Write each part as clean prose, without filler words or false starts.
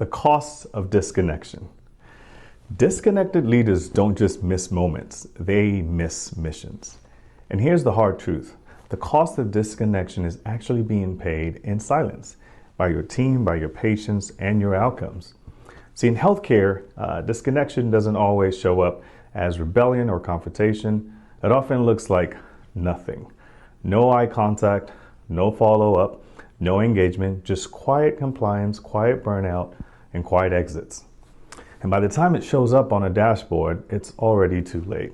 The costs of disconnection. Disconnected leaders don't just miss moments, they miss missions. And here's the hard truth. The cost of disconnection is actually being paid in silence by your team, by your patients, and your outcomes. See, in healthcare, disconnection doesn't always show up as rebellion or confrontation. It often looks like nothing. No eye contact, no follow-up, no engagement, just quiet compliance, quiet burnout, and quiet exits. And by the time it shows up on a dashboard, it's already too late.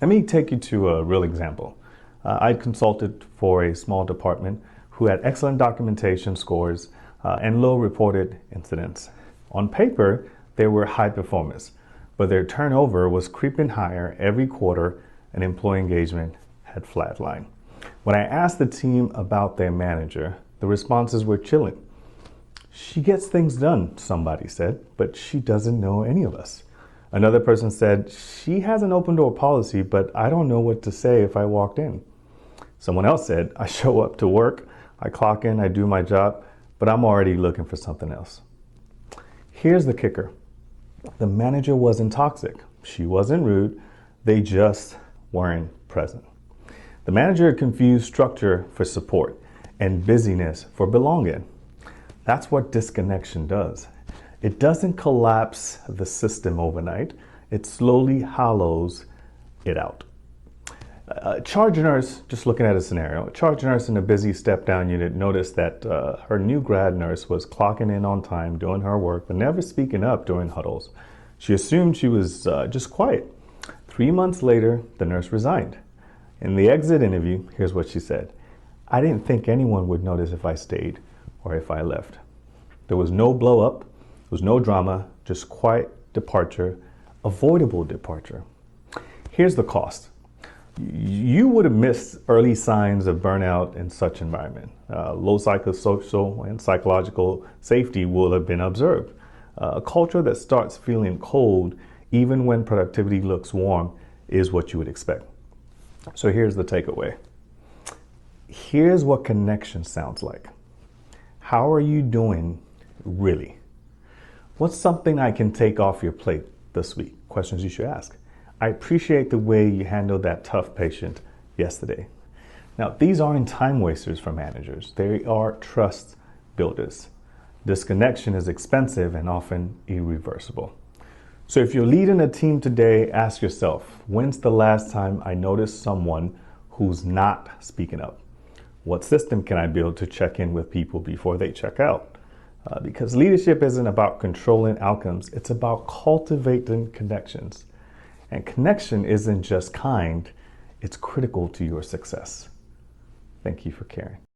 Let me take you to a real example. I consulted for a small department who had excellent documentation scores and low reported incidents. On paper, they were high performers, but their turnover was creeping higher every quarter and employee engagement had flatlined. When I asked the team about their manager, the responses were chilling. She gets things done, somebody said, but she doesn't know any of us. Another person said, she has an open door policy, but I don't know what to say if I walked in. Someone else said, I show up to work, I clock in, I do my job, but I'm already looking for something else. Here's the kicker. The manager wasn't toxic. She wasn't rude. They just weren't present. The manager confused structure for support and busyness for belonging. That's what disconnection does. It doesn't collapse the system overnight. It slowly hollows it out. A charge nurse, just looking at a scenario, a charge nurse in a busy step-down unit noticed that her new grad nurse was clocking in on time, doing her work, but never speaking up during huddles. She assumed she was just quiet. 3 months later, the nurse resigned. In the exit interview, here's what she said. I didn't think anyone would notice if I stayed or if I left. There was no blow up, there was no drama, just quiet departure, avoidable departure. Here's the cost. You would have missed early signs of burnout in such environment. Low psychosocial and psychological safety will have been observed. A culture that starts feeling cold even when productivity looks warm is what you would expect. So here's the takeaway. Here's what connection sounds like. How are you doing really? What's something I can take off your plate this week? Questions you should ask. I appreciate the way you handled that tough patient yesterday. Now, these aren't time wasters for managers. They are trust builders. Disconnection is expensive and often irreversible. So if you're leading a team today, ask yourself, when's the last time I noticed someone who's not speaking up? What system can I build to check in with people before they check out? Because leadership isn't about controlling outcomes, it's about cultivating connections. And connection isn't just kind, it's critical to your success. Thank you for caring.